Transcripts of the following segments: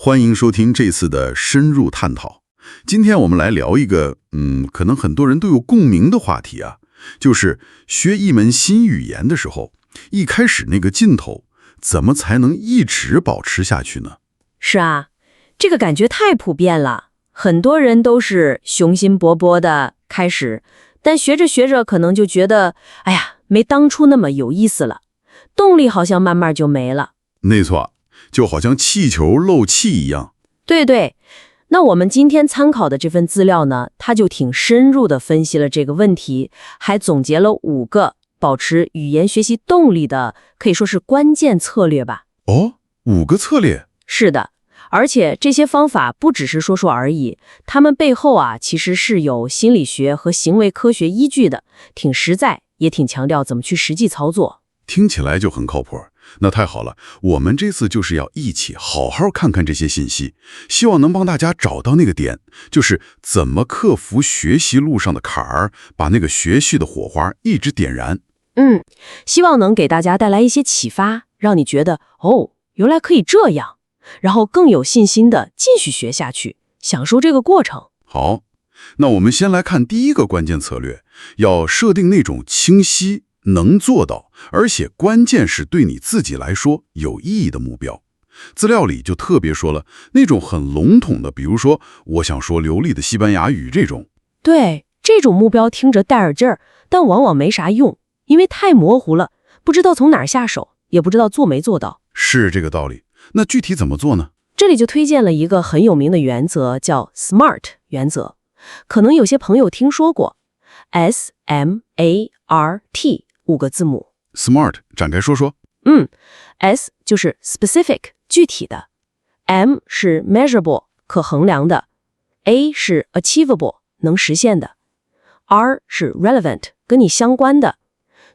欢迎收听这次的深入探讨。今天我们来聊一个，可能很多人都有共鸣的话题啊，就是学一门新语言的时候，一开始那个劲头，怎么才能一直保持下去呢？是啊，这个感觉太普遍了，很多人都是雄心勃勃的开始，但学着学着可能就觉得，哎呀，没当初那么有意思了，动力好像慢慢就没了。没错，就好像气球漏气一样。对，那我们今天参考的这份资料呢，它就挺深入的分析了这个问题，还总结了5个保持语言学习动力的，可以说是关键策略吧。哦，5个策略？是的，而且这些方法不只是说说而已，它们背后啊其实是有心理学和行为科学依据的，挺实在，也挺强调怎么去实际操作。听起来就很靠谱。那太好了，我们这次就是要一起好好看看这些信息，希望能帮大家找到那个点，就是怎么克服学习路上的坎儿，把那个学习的火花一直点燃。希望能给大家带来一些启发，让你觉得哦，原来可以这样，然后更有信心的继续学下去，享受这个过程。好，那我们先来看第一个关键策略，要设定那种清晰、能做到，而且关键是对你自己来说有意义的目标。资料里就特别说了，那种很笼统的，比如说我想说流利的西班牙语这种。对，这种目标听着带着劲儿，但往往没啥用，因为太模糊了，不知道从哪儿下手，也不知道做没做到。是这个道理。那具体怎么做呢？这里就推荐了一个很有名的原则，叫 SMART 原则。可能有些朋友听说过 SMART 5个字母。 SMART 展开说说。S 就是 specific 具体的， M 是 measurable 可衡量的， A 是 achievable 能实现的， R 是 relevant 跟你相关的，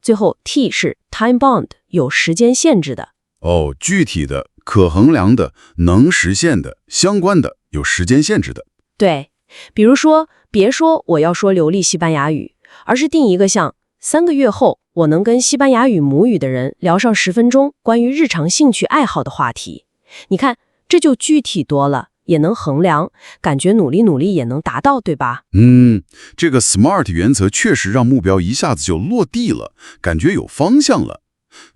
最后 T 是 time bound 有时间限制的。哦，具体的、可衡量的、能实现的、相关的、有时间限制的。对，比如说别说我要说流利西班牙语，而是定一个像3个月后我能跟西班牙语母语的人聊上10分钟关于日常兴趣爱好的话题。你看，这就具体多了，也能衡量，感觉努力也能达到，对吧？这个 SMART 原则确实让目标一下子就落地了，感觉有方向了。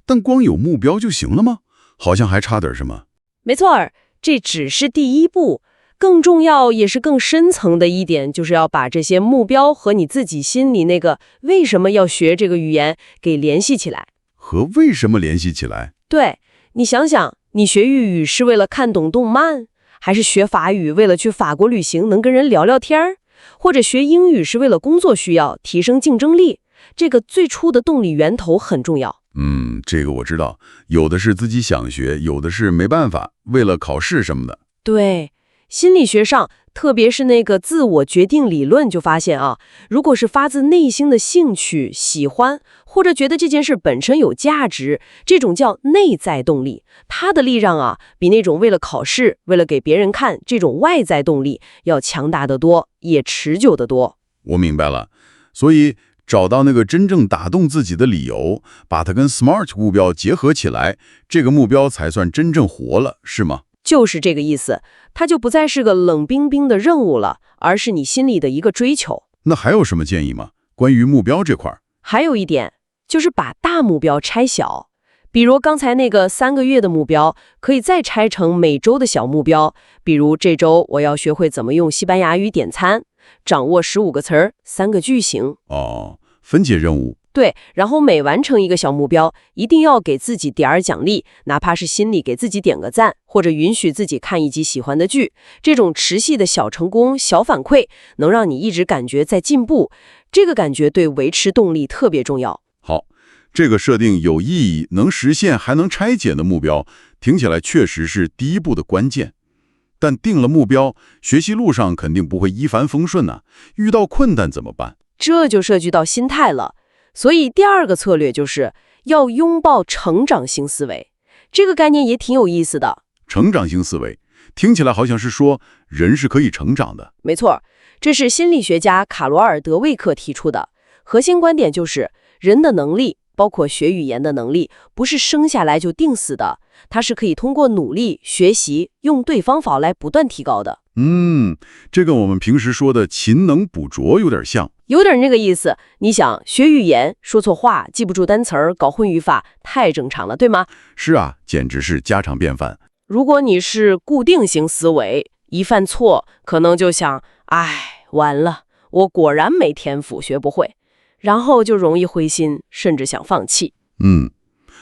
但光有目标就行了吗？好像还差点什么。没错儿，这只是第一步。更重要也是更深层的一点，就是要把这些目标和你自己心里那个为什么要学这个语言给联系起来。和为什么联系起来？对，你想想，你学日语是为了看懂动漫，还是学法语为了去法国旅行能跟人聊聊天儿，或者学英语是为了工作需要提升竞争力？这个最初的动力源头很重要。这个我知道，有的是自己想学，有的是没办法，为了考试什么的。对，心理学上，特别是那个自我决定理论就发现啊，如果是发自内心的兴趣、喜欢，或者觉得这件事本身有价值，这种叫内在动力，它的力量啊，比那种为了考试、为了给别人看这种外在动力要强大得多，也持久得多。我明白了，所以找到那个真正打动自己的理由，把它跟 SMART 目标结合起来，这个目标才算真正活了，是吗？就是这个意思，它就不再是个冷冰冰的任务了，而是你心里的一个追求。那还有什么建议吗？关于目标这块儿？还有一点，就是把大目标拆小。比如刚才那个3个月的目标，可以再拆成每周的小目标。比如这周我要学会怎么用西班牙语点餐，掌握15个词儿、3个句型。分解任务。对，然后每完成一个小目标，一定要给自己点儿奖励，哪怕是心里给自己点个赞，或者允许自己看一集喜欢的剧。这种持续的小成功、小反馈，能让你一直感觉在进步。这个感觉对维持动力特别重要。好，这个设定有意义、能实现还能拆解的目标，听起来确实是第一步的关键。但定了目标，学习路上肯定不会一帆风顺啊，遇到困难怎么办？这就涉及到心态了。所以第2个策略就是要拥抱成长型思维，这个概念也挺有意思的。成长型思维听起来好像是说人是可以成长的。没错，这是心理学家卡罗尔·德魏克提出的核心观点，就是人的能力包括学语言的能力，不是生下来就定死的，它是可以通过努力、学习、用对方法来不断提高的。这跟我们平时说的勤能补拙有点像。有点那个意思。你想，学语言说错话、记不住单词儿、搞混语法，太正常了，对吗？是啊，简直是家常便饭。如果你是固定型思维，一犯错可能就想，哎，完了，我果然没天赋，学不会，然后就容易灰心，甚至想放弃。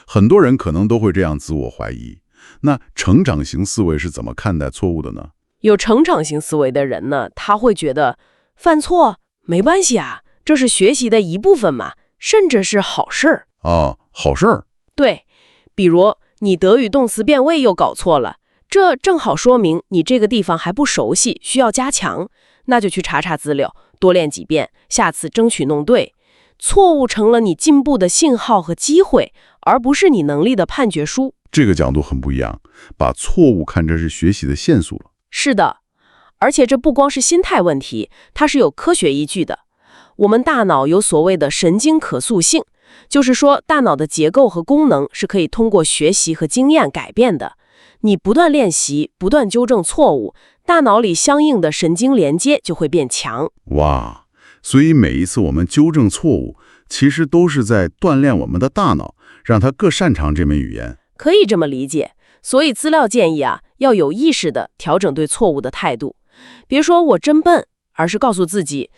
很多人可能都会这样自我怀疑。那成长型思维是怎么看待错误的呢？有成长型思维的人呢，他会觉得犯错没关系啊，这是学习的一部分嘛，甚至是好事儿。好事儿。对，比如你德语动词变位又搞错了，这正好说明你这个地方还不熟悉，需要加强，那就去查查资料，多练几遍，下次争取弄对。错误成了你进步的信号和机会，而不是你能力的判决书。这个角度很不一样，把错误看成是学习的线索了。是的，而且这不光是心态问题，它是有科学依据的。我们大脑有所谓的神经可塑性，就是说大脑的结构和功能是可以通过学习和经验改变的。你不断练习，不断纠正错误，大脑里相应的神经连接就会变强。哇，所以每一次我们纠正错误，其实都是在锻炼我们的大脑，让它更擅长这门语言。可以这么理解。所以资料建议要有意识地调整对错误的态度，别说我真笨，而是告诉自己，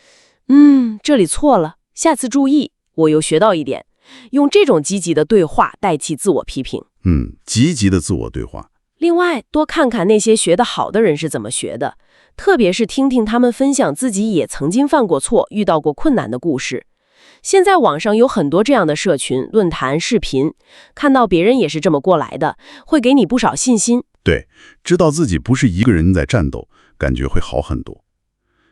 这里错了，下次注意，我又学到一点。用这种积极的对话代替自我批评。积极的自我对话。另外，多看看那些学得好的人是怎么学的，特别是听听他们分享自己也曾经犯过错、遇到过困难的故事。现在网上有很多这样的社群、论坛、视频，看到别人也是这么过来的，会给你不少信心。对，知道自己不是一个人在战斗，感觉会好很多。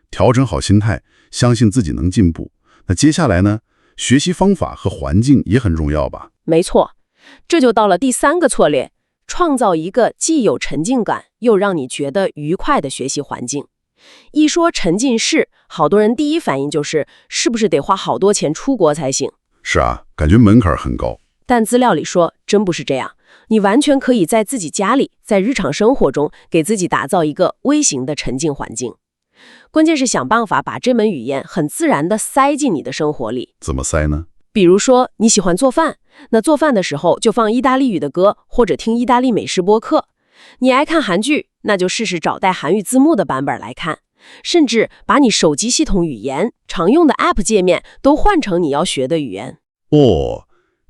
调整好心态，相信自己能进步。那接下来呢？学习方法和环境也很重要吧？没错，这就到了第3个策略，创造一个既有沉浸感，又让你觉得愉快的学习环境。一说沉浸式，好多人第一反应就是是不是得花好多钱出国才行？是啊，感觉门槛很高。但资料里说，真不是这样，你完全可以在自己家里，在日常生活中给自己打造一个微型的沉浸环境。关键是想办法把这门语言很自然地塞进你的生活里。怎么塞呢？比如说你喜欢做饭，那做饭的时候就放意大利语的歌，或者听意大利美食播客。你爱看韩剧，那就试试找带韩语字幕的版本来看，甚至把你手机系统语言常用的 App 界面都换成你要学的语言。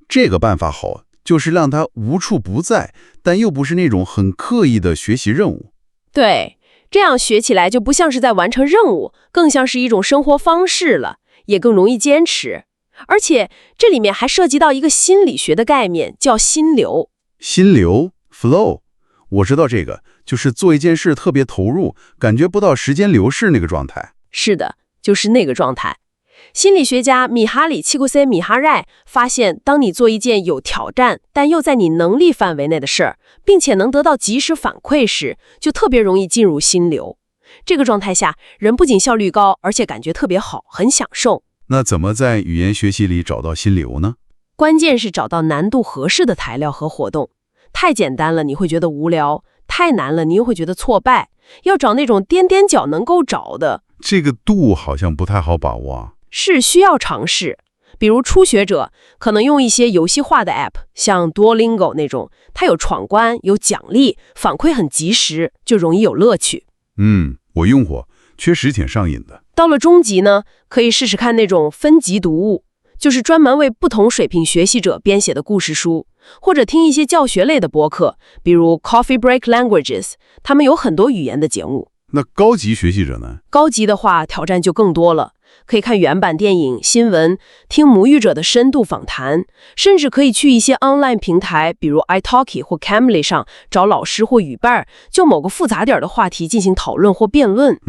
这个办法好，就是让它无处不在，但又不是那种很刻意的学习任务。对，这样学起来就不像是在完成任务，更像是一种生活方式了，也更容易坚持。而且这里面还涉及到一个心理学的概念，叫心流。心流 flow， 我知道这个，就是做一件事特别投入，感觉不到时间流逝那个状态。是的，就是那个状态。心理学家米哈里·契库塞米哈赖发现，当你做一件有挑战但又在你能力范围内的事儿，并且能得到及时反馈时，就特别容易进入心流。这个状态下，人不仅效率高，而且感觉特别好，很享受。那怎么在语言学习里找到心流呢？关键是找到难度合适的材料和活动。太简单了，你会觉得无聊；太难了，你又会觉得挫败。要找那种踮踮脚能够找的。这个度好像不太好把握啊。是需要尝试。比如初学者可能用一些游戏化的 App， 像 Duolingo 那种，它有闯关、有奖励，反馈很及时，就容易有乐趣。我用过，确实挺上瘾的。到了中级呢，可以试试看那种分级读物，就是专门为不同水平学习者编写的故事书，或者听一些教学类的播客，比如 Coffee Break Languages， 他们有很多语言的节目。那高级学习者呢？高级的话，挑战就更多了。可以看原版电影、新闻，听母语者的深度访谈，甚至可以去一些 online 平台，比如 italki 或 Cambly 上找老师或语伴，就某个复杂点的话题进行讨论或辩论。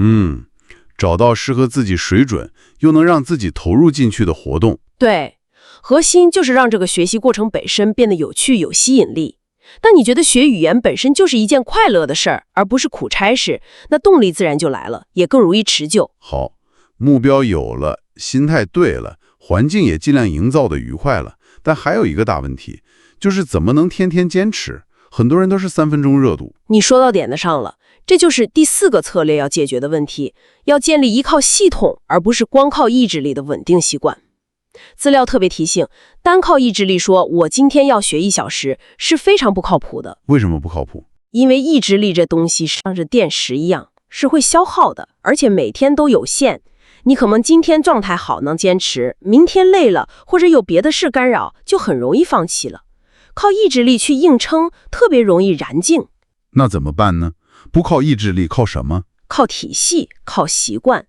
找到适合自己水准又能让自己投入进去的活动。对，核心就是让这个学习过程本身变得有趣、有吸引力。当你觉得学语言本身就是一件快乐的事儿，而不是苦差事，那动力自然就来了，也更容易持久。好，目标有了，心态对了，环境也尽量营造的愉快了，但还有一个大问题，就是怎么能天天坚持？很多人都是3分钟热度。你说到点子上了，这就是第4个策略要解决的问题，要建立依靠系统而不是光靠意志力的稳定习惯。资料特别提醒，单靠意志力说我今天要学1小时是非常不靠谱的。为什么不靠谱？因为意志力这东西像是电池一样，是会消耗的，而且每天都有限。你可能今天状态好能坚持，明天累了或者有别的事干扰，就很容易放弃了。靠意志力去硬撑，特别容易燃尽。那怎么办呢？不靠意志力，靠什么？靠体系，靠习惯。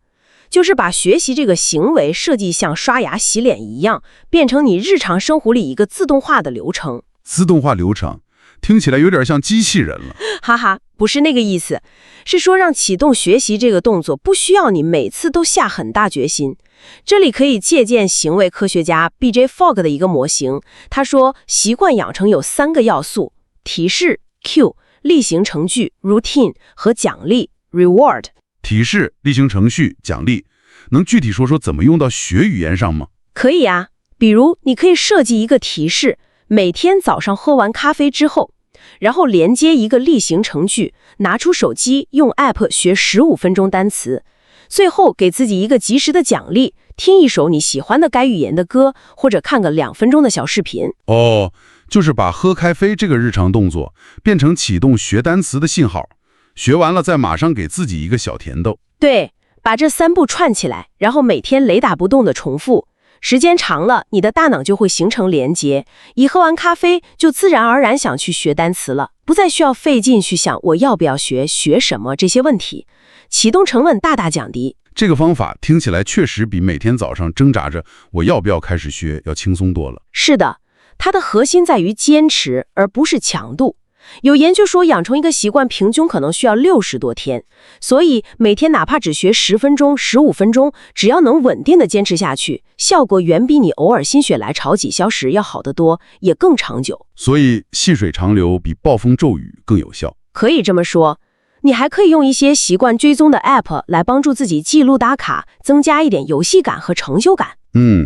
就是把学习这个行为设计像刷牙洗脸一样，变成你日常生活里一个自动化的流程。自动化流程听起来有点像机器人了。哈哈，不是那个意思，是说让启动学习这个动作不需要你每次都下很大决心。这里可以借鉴行为科学家 BJ Fogg 的一个模型，他说习惯养成有3个要素：提示 Q、例行程序 routine 和奖励 reward。提示、例行程序、奖励，能具体说说怎么用到学语言上吗？可以啊，比如你可以设计一个提示，每天早上喝完咖啡之后，然后连接一个例行程序，拿出手机用 App 学15分钟单词，最后给自己一个及时的奖励，听一首你喜欢的该语言的歌，或者看个2分钟的小视频。哦，就是把喝咖啡这个日常动作变成启动学单词的信号，学完了再马上给自己一个小甜豆。对，把这3步串起来，然后每天雷打不动的重复，时间长了，你的大脑就会形成连结，一喝完咖啡就自然而然想去学单词了，不再需要费劲去想我要不要学什么这些问题，启动成本大大降低。这个方法听起来确实比每天早上挣扎着我要不要开始学要轻松多了。是的，它的核心在于坚持，而不是强度。有研究说，养成一个习惯平均可能需要60多天，所以每天哪怕只学10分钟、15分钟，只要能稳定的坚持下去，效果远比你偶尔心血来潮几小时要好得多，也更长久。所以细水长流比暴风骤雨更有效。可以这么说。你还可以用一些习惯追踪的 App 来帮助自己记录打卡，增加一点游戏感和成就感。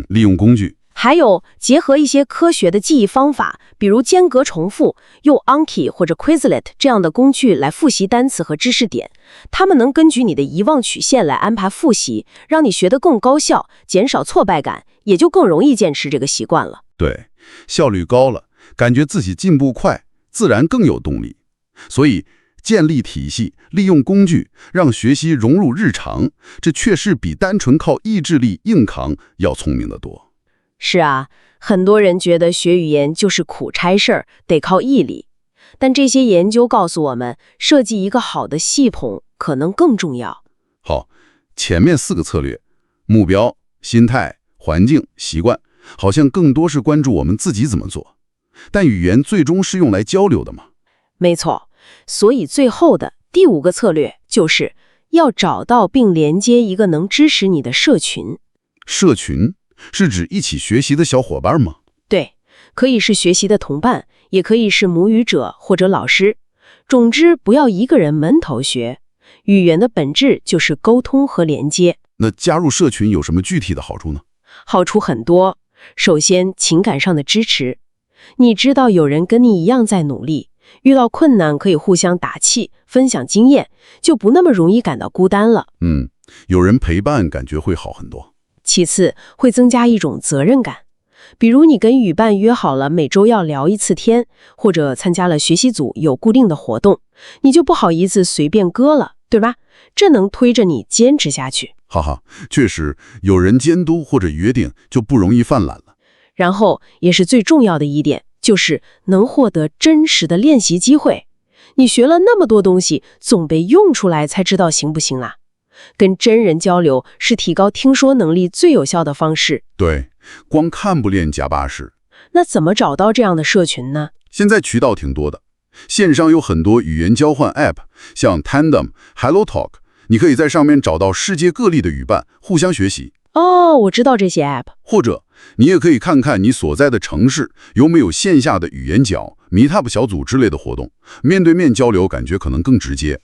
利用工具。还有结合一些科学的记忆方法，比如间隔重复，用 Anki 或者 Quizlet 这样的工具来复习单词和知识点。它们能根据你的遗忘曲线来安排复习，让你学得更高效，减少挫败感，也就更容易坚持这个习惯了。对，效率高了，感觉自己进步快，自然更有动力。所以建立体系，利用工具，让学习融入日常，这确实比单纯靠意志力硬扛要聪明得多。是啊，很多人觉得学语言就是苦差事儿，得靠毅力。但这些研究告诉我们，设计一个好的系统可能更重要。好，前面4个策略，目标、心态、环境、习惯，好像更多是关注我们自己怎么做。但语言最终是用来交流的嘛？没错，所以最后的第5个策略就是要找到并连接一个能支持你的社群。社群是指一起学习的小伙伴吗？对，可以是学习的同伴，也可以是母语者或者老师。总之，不要一个人闷头学。语言的本质就是沟通和连接。那加入社群有什么具体的好处呢？好处很多。首先，情感上的支持。你知道有人跟你一样在努力，遇到困难可以互相打气，分享经验，就不那么容易感到孤单了。有人陪伴，感觉会好很多。其次，会增加一种责任感。比如你跟语伴约好了每周要聊1次天，或者参加了学习组有固定的活动，你就不好意思随便割了，对吧？这能推着你坚持下去。哈哈，确实，有人监督或者约定，就不容易犯懒了。然后，也是最重要的一点，就是能获得真实的练习机会。你学了那么多东西，总被用出来才知道行不行啊？跟真人交流是提高听说能力最有效的方式。对，光看不练假巴适。那怎么找到这样的社群呢？现在渠道挺多的，线上有很多语言交换 App， 像 Tandem、HelloTalk， 你可以在上面找到世界各地的语伴，互相学习。哦，我知道这些 app。或者你也可以看看你所在的城市有没有线下的语言角、Meetup 小组之类的活动，面对面交流感觉可能更直接。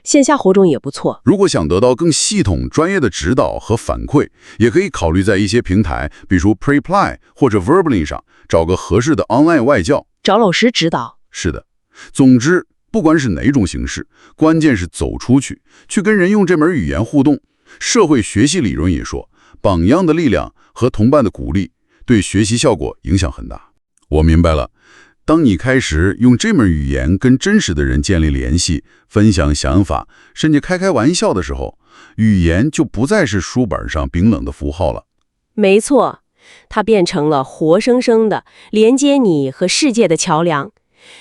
线下活动也不错。如果想得到更系统、专业的指导和反馈，也可以考虑在一些平台，比如 Preply 或者 Verbally 上找个合适的 online 外教，找老师指导。是的，总之，不管是哪种形式，关键是走出去，去跟人用这门语言互动。社会学习理论也说，榜样的力量和同伴的鼓励对学习效果影响很大。我明白了，当你开始用这门语言跟真实的人建立联系，分享想法，甚至开玩笑的时候，语言就不再是书本上冰冷的符号了。没错，它变成了活生生的连接你和世界的桥梁。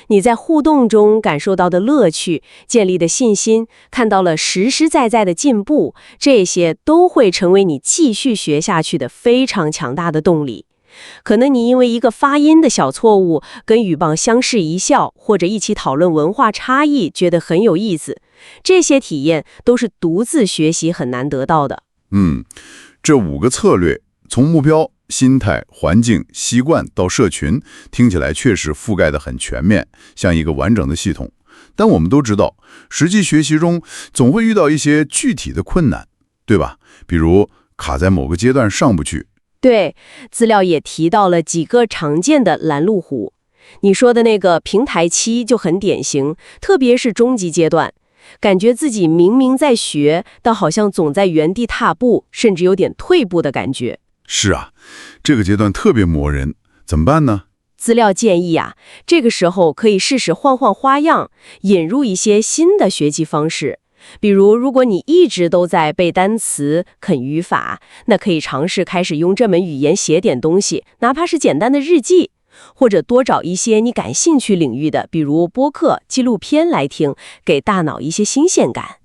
你在互动中感受到的乐趣、建立的信心，看到了实实在在的进步，这些都会成为你继续学下去的非常强大的动力。可能你因为一个发音的小错误，跟语棒相视一笑，或者一起讨论文化差异，觉得很有意思。这些体验都是独自学习很难得到的。这5个策略，从目标、心态、环境、习惯到社群，听起来确实覆盖得很全面，像一个完整的系统。但我们都知道，实际学习中总会遇到一些具体的困难，对吧？比如卡在某个阶段上不去。对，资料也提到了几个常见的拦路虎。你说的那个平台期就很典型，特别是中级阶段，感觉自己明明在学，但好像总在原地踏步，甚至有点退步的感觉。是啊，这个阶段特别磨人，怎么办呢？资料建议这个时候可以试试换花样，引入一些新的学习方式。比如，如果你一直都在背单词、啃语法，那可以尝试开始用这门语言写点东西，哪怕是简单的日记，或者多找一些你感兴趣领域的，比如播客、纪录片来听，给大脑一些新鲜感。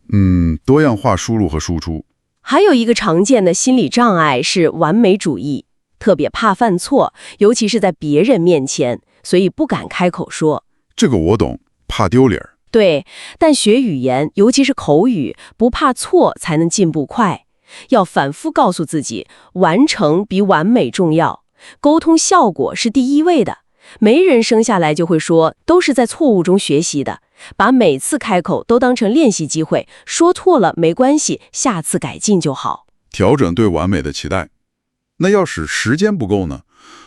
多样化输入和输出。还有一个常见的心理障碍是完美主义，特别怕犯错，尤其是在别人面前，所以不敢开口说。这个我懂，怕丢脸。对，但学语言，尤其是口语，不怕错才能进步快。要反复告诉自己，完成比完美重要，沟通效果是第一位的。没人生下来就会说，都是在错误中学习的。把每次开口都当成练习机会，说错了没关系，下次改进就好。调整对完美的期待。那要是时间不够呢？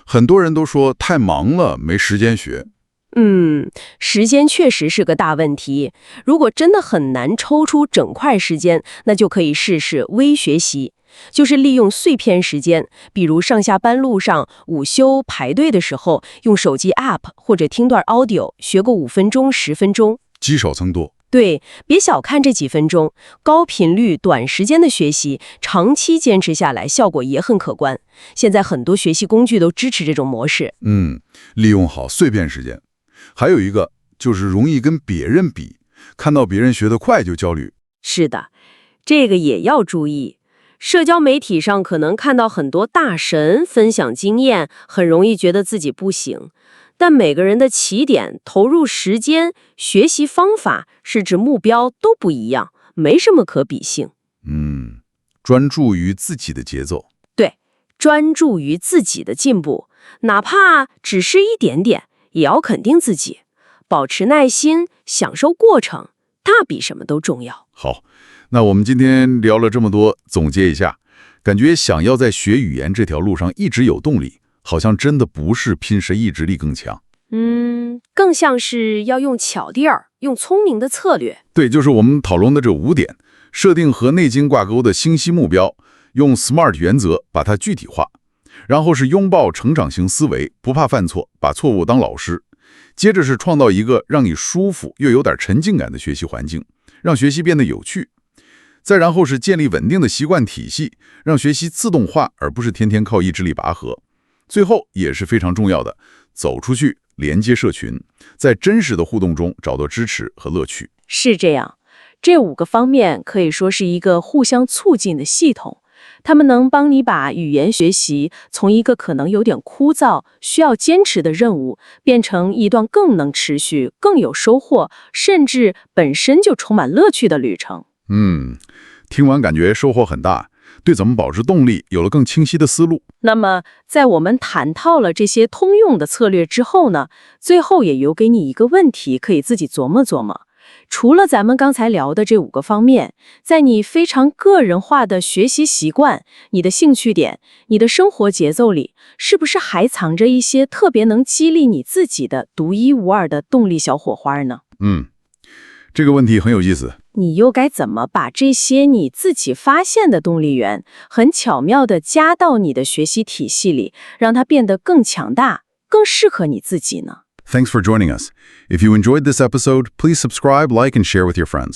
很多人都说太忙了，没时间学。时间确实是个大问题。如果真的很难抽出整块时间，那就可以试试微学习，就是利用碎片时间，比如上下班路上、午休排队的时候，用手机 app 或者听段 audio 学个5分钟、10分钟，积少成多。对，别小看这几分钟，高频率、短时间的学习，长期坚持下来，效果也很可观。现在很多学习工具都支持这种模式。利用好碎片时间。还有一个就是容易跟别人比，看到别人学得快就焦虑。是的，这个也要注意。社交媒体上可能看到很多大神分享经验，很容易觉得自己不行。但每个人的起点、投入时间、学习方法，甚至目标都不一样，没什么可比性。专注于自己的节奏。对，专注于自己的进步，哪怕只是一点点，也要肯定自己，保持耐心，享受过程，它比什么都重要。好，那我们今天聊了这么多，总结一下，感觉想要在学语言这条路上一直有动力，好像真的不是拼谁意志力更强。更像是要用巧地儿，用聪明的策略。对，就是我们讨论的这5点，设定和内经挂钩的清晰目标，用 SMART 原则把它具体化，然后是拥抱成长型思维，不怕犯错，把错误当老师。接着是创造一个让你舒服又有点沉浸感的学习环境，让学习变得有趣。再然后是建立稳定的习惯体系，让学习自动化，而不是天天靠意志力拔河。最后也是非常重要的，走出去，连接社群，在真实的互动中找到支持和乐趣。是这样，这5个方面可以说是一个互相促进的系统，它们能帮你把语言学习从一个可能有点枯燥、需要坚持的任务，变成一段更能持续、更有收获，甚至本身就充满乐趣的旅程。听完感觉收获很大。对怎么保持动力有了更清晰的思路。那么，在我们谈套了这些通用的策略之后呢，最后也留给你一个问题，可以自己琢磨琢磨。除了咱们刚才聊的这5个方面，在你非常个人化的学习习惯、你的兴趣点、你的生活节奏里，是不是还藏着一些特别能激励你自己的独一无二的动力小火花呢？这个问题很有意思。你又该怎么把这些你自己发现的动力源，很巧妙地加到你的学习体系里，让它变得更强大，更适合你自己呢？ Thanks for joining us. If you enjoyed this episode, please subscribe, like, and share with your friends.